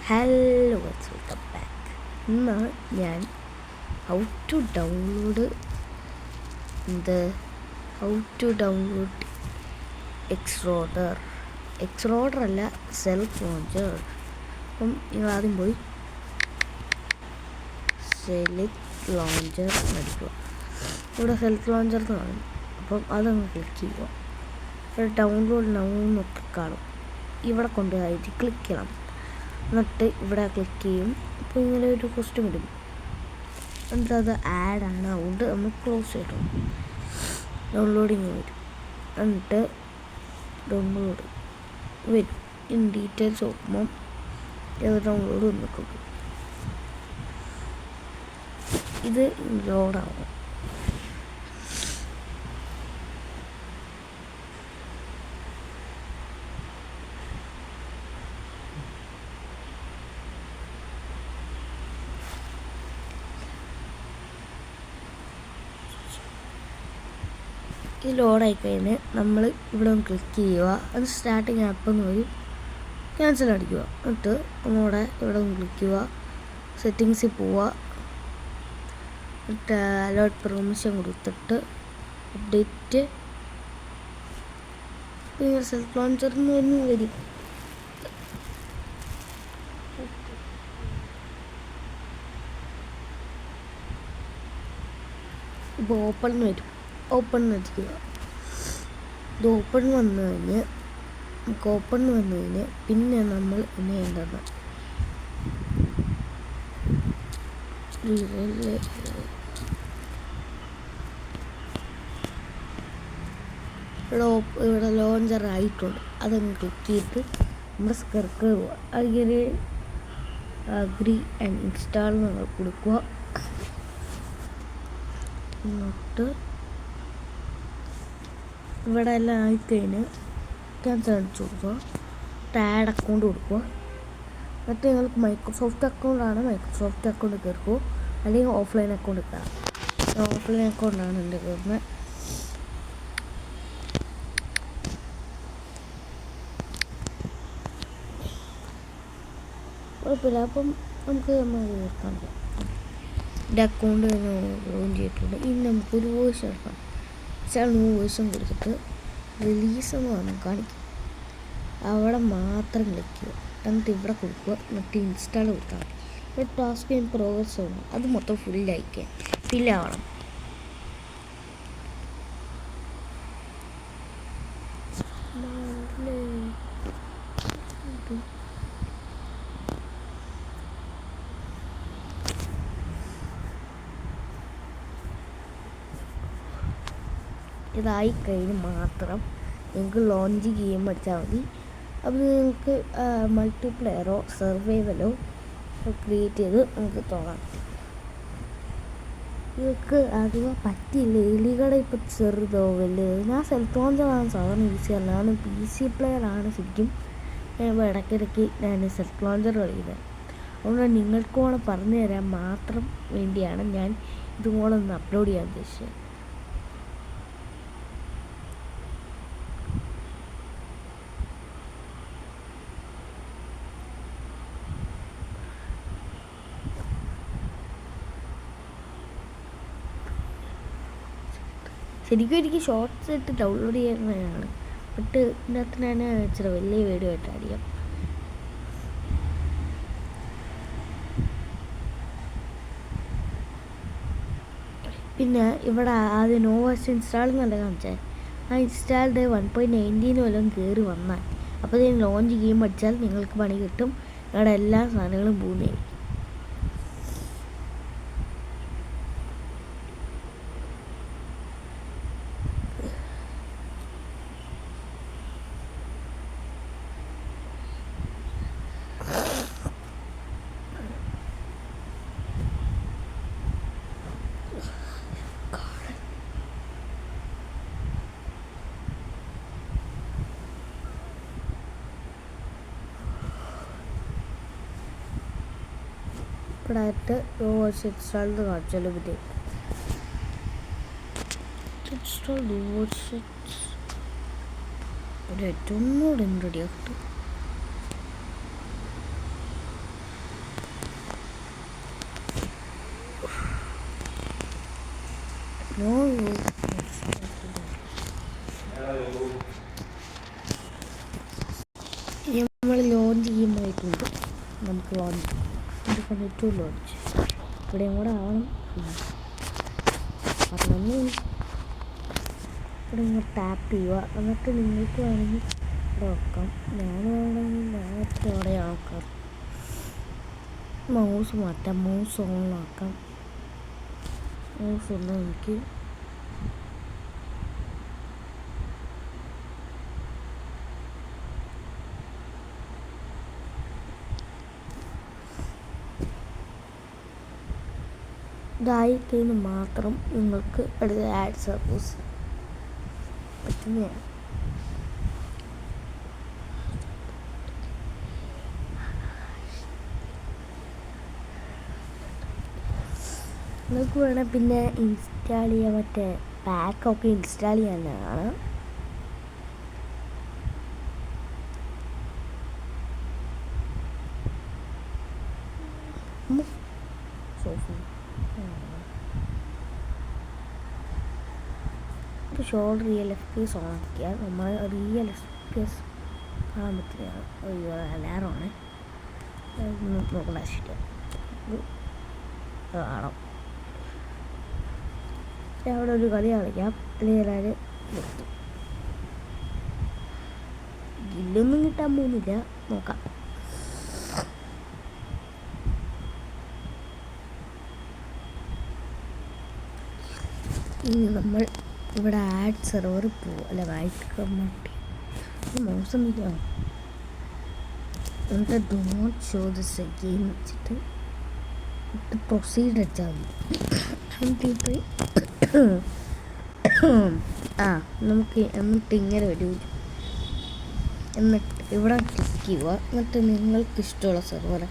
Hello welcome back. ഇന്ന് ഞാൻ how to download എക്സ്റോഡർ അല്ല, സെൽഫ് ലോഞ്ചർ. അപ്പം നിങ്ങൾ ആദ്യം പോയി സെലക്ട് ലോഞ്ചർ അടിക്കുക. ഇവിടെ സെൽഫ് ലോഞ്ചർ എന്ന് കാണും. അപ്പം അതങ്ങ് ക്ലിക്ക് ചെയ്യുക. ഇവിടെ ഡൗൺലോഡ് നൗ എന്നൊക്കെ കാണും. ഇവിടെ കൊണ്ടുപോയിട്ട് ക്ലിക്ക് ചെയ്യണം. എന്നിട്ട് ഇവിടെ ക്ലിക്ക് ചെയ്യും. അപ്പോൾ ഇങ്ങനെ ഒരു ക്വസ്റ്റ്യൻ വരും. എന്നിട്ട് അത് ആഡാണ്, അതുകൊണ്ട് നമ്മൾ ക്ലോസ് ചെയ്യണം. ഡൗൺലോഡിങ് വരും. എന്നിട്ട് ഡൗൺലോഡ് വരും. ഇൻ ഡീറ്റെയിൽസ് നോക്കുമ്പം ഇത് ഡൗൺലോഡ് വന്നിട്ടുണ്ട്. ഇത് ലോഡാവും. ഈ ലോഡായി കഴിഞ്ഞ് നമ്മൾ ഇവിടെ ഒന്ന് ക്ലിക്ക് ചെയ്യുക. അത് സ്റ്റാർട്ടിങ് ആപ്പെന്ന് വരും. ക്യാൻസൽ അടിക്കുക. എന്നിട്ട് ഒന്നുകൂടെ ഇവിടെ ഒന്ന് ക്ലിക്ക് ചെയ്യുക. സെറ്റിങ്സിൽ പോവുക. എന്നിട്ട് അലോട്ട് പെർമിഷൻ കൊടുത്തിട്ട് അപ്ഡേറ്റ് സെൽഫ് ലോഞ്ചറിൽ നിന്ന് വരും. ഇപ്പോൾ ഓപ്പൺ വരും. ഓപ്പൺ എത്തിക്കുക. ഇത് ഓപ്പൺ വന്നു കഴിഞ്ഞ് പിന്നെ നമ്മൾ എന്നെ ചെയ്യേണ്ടത് ഇവിടെ ലോഞ്ചർ ആയിട്ടുണ്ട്. അതങ്ങ് ക്ലിക്ക് ചെയ്തിട്ട് നമ്മുടെ സ്കർക്ക് അങ്ങനെ അഗ്രി ആൻഡ് ഇൻസ്റ്റാൾ നമ്മൾ കൊടുക്കുക. എന്നിട്ട് ഇവിടെ എല്ലാം ആയിക്കഴിഞ്ഞ് ക്യാൻസൽ അടിച്ചു കൊടുക്കുക. ആഡ് അക്കൗണ്ട് കൊടുക്കുക. എന്നിട്ട് നിങ്ങൾക്ക് മൈക്രോസോഫ്റ്റ് അക്കൗണ്ട് കയറുക, അല്ലെങ്കിൽ ഓഫ്ലൈൻ അക്കൗണ്ട് കയറാം. ഓഫ്ലൈൻ അക്കൗണ്ടാണ് എൻ്റെ കയറുന്നത്. കുഴപ്പമില്ല. അപ്പം നമുക്ക് തീർക്കാൻ പറ്റും. എൻ്റെ അക്കൗണ്ട് തന്നെ ലോഗിൻ ചെയ്തിട്ടുണ്ട്. ഇനി നമുക്കൊരു വോയിസ് എടുക്കാം. വോയിസും കൊടുത്തിട്ട് റിലീസ് എന്ന് പറഞ്ഞാൽ കാണിക്കും. അവിടെ മാത്രം ക്ലിക്ക് ചെയ്യുക. എന്നിട്ട് ഇവിടെ കൊടുക്കുക. എന്നിട്ട് ഇൻസ്റ്റാൾ കൊടുത്താൽ മതി. ഇവിടെ ടാസ്ക് ഇൻ പ്രോഗ്രസ് ആവണം. അത് മൊത്തം ഫില്ലാവണം. ഇതായി കഴിഞ്ഞ് മാത്രം നിങ്ങൾക്ക് ലോഞ്ച് ഗെയിം അടിച്ചാൽ മതി. അപ്പോൾ നിങ്ങൾക്ക് മൾട്ടിപ്ലെയറോ സർവൈവലോ ക്രിയേറ്റ് ചെയ്ത് നമുക്ക് തുടങ്ങാം. ഇതൊക്കെ അധികം പറ്റില്ല. എലികളെ ഇപ്പോൾ ചെറുതോ വലുതോ. ഞാൻ സെൽഫ് ലോഞ്ചറാണ് സാധാരണ യൂസ് ചെയ്യാറ്. ഞാൻ PC പ്ലെയറാണ് ശരിക്കും. ഞാൻ ഇടയ്ക്കിടയ്ക്ക് ഞാൻ സെൽഫ് ലോഞ്ചർ കളിക്കുന്നത്. അതുകൊണ്ട് നിങ്ങൾക്ക് കൂടെ പറഞ്ഞു തരാൻ മാത്രം വേണ്ടിയാണ് ഞാൻ ഇതും കൂടെ ഒന്ന് അപ്ലോഡ് ചെയ്യാൻ ഉദ്ദേശിച്ചത്. ശരിക്കും എനിക്ക് ഷോർട്ട്സ് ഇട്ട് ഡൗൺലോഡ് ചെയ്യുന്നതാണ്. ബട്ട് ഇതിനകത്ത് ഞാൻ ഇച്ചിരി വലിയ വീഡിയോ ആയിട്ട് അടിക്കാം. പിന്നെ ഇവിടെ ആദ്യം നോ വേഴ്സ് ഇൻസ്റ്റാൾ എന്നല്ല കാണിച്ചാൽ, ആ ഇൻസ്റ്റാൾഡ് 1.19 വല്ലതും കയറി വന്നാൽ അപ്പോൾ ഇതിന് ലോഞ്ച് ഗെയിം അടിച്ചാൽ നിങ്ങൾക്ക് പണി കിട്ടും. നിങ്ങളുടെ എല്ലാ സാധനങ്ങളും പോകുന്നതായിരിക്കും. ഇപ്പോഴായിട്ട് നോ വേഴ്സ് ഇൻസ്റ്റാൾ എന്ന് കാണിച്ചാലും മതി. ഇൻസ്റ്റാൾ നോ വേഴ്സ് ഒരു ഒന്നുകൂടെ റെഡിയാക്കട്ടെ. നോ നമ്മൾ ലോഞ്ച് ചെയ്യുമ്പോഴേക്കുണ്ട് നമുക്ക് ലോഞ്ച് ടു ലോഞ്ച് ഇവിടെയും കൂടെ ആവണം. പറഞ്ഞൊന്ന് ഇവിടെ ഇങ്ങനെ ടാപ്പ് ചെയ്യുക. എന്നിട്ട് നിങ്ങൾക്ക് വേണമെങ്കിൽ ഇവിടെ വെക്കാം. ഞാൻ വേണമെങ്കിൽ നേരത്തെ അവിടെയാണ് വെക്കാം. മൗസ് മാറ്റാം, മൗസ് ഓണാക്കാം. മൗസ് ഒന്ന് എനിക്ക് ഇതായി കഴിഞ്ഞ് മാത്രം നിങ്ങൾക്ക് അടുത്ത ആഡ് സർവീസ് പറ്റുന്നതാണ്. നിങ്ങൾക്ക് വേണേൽ പിന്നെ ഇൻസ്റ്റാൾ ചെയ്യാൻ മറ്റേ പാക്കൊക്കെ ഇൻസ്റ്റാൾ ചെയ്യാനാണ്. ഷോർട്ട് റിയൽ FPS ഓണാക്കിയാൽ നമ്മൾ റിയൽ FPS കാണാൻ പറ്റുന്നതാണ്. ഒരു അലാറമാണ് നോക്കണ ശരിയാണ് കാണാം. അവിടെ ഒരു കളി കളിക്കാം. അല്ലെങ്കിൽ ഗില്ലൊന്നും കിട്ടാൻ പോകുന്നില്ല, നോക്കാം. ഇനി നമ്മൾ ഇവിടെ ആഡ് സെർവർ പോവും. അല്ല വൈറ്റ് കമ്മിറ്റി മോശം ഇതാണ്. എന്നിട്ട് do not show this game വെച്ചിട്ട് പ്രൊസീഡ് അടിച്ചാൽ മതി. നമുക്ക് എന്നിട്ട് ഇങ്ങനെ വരും. എന്നിട്ട് ഇവിടെ ക്ലിക്ക് ചെയ്യുക. എന്നിട്ട് നിങ്ങൾക്ക് ഇഷ്ടമുള്ള സെർവർ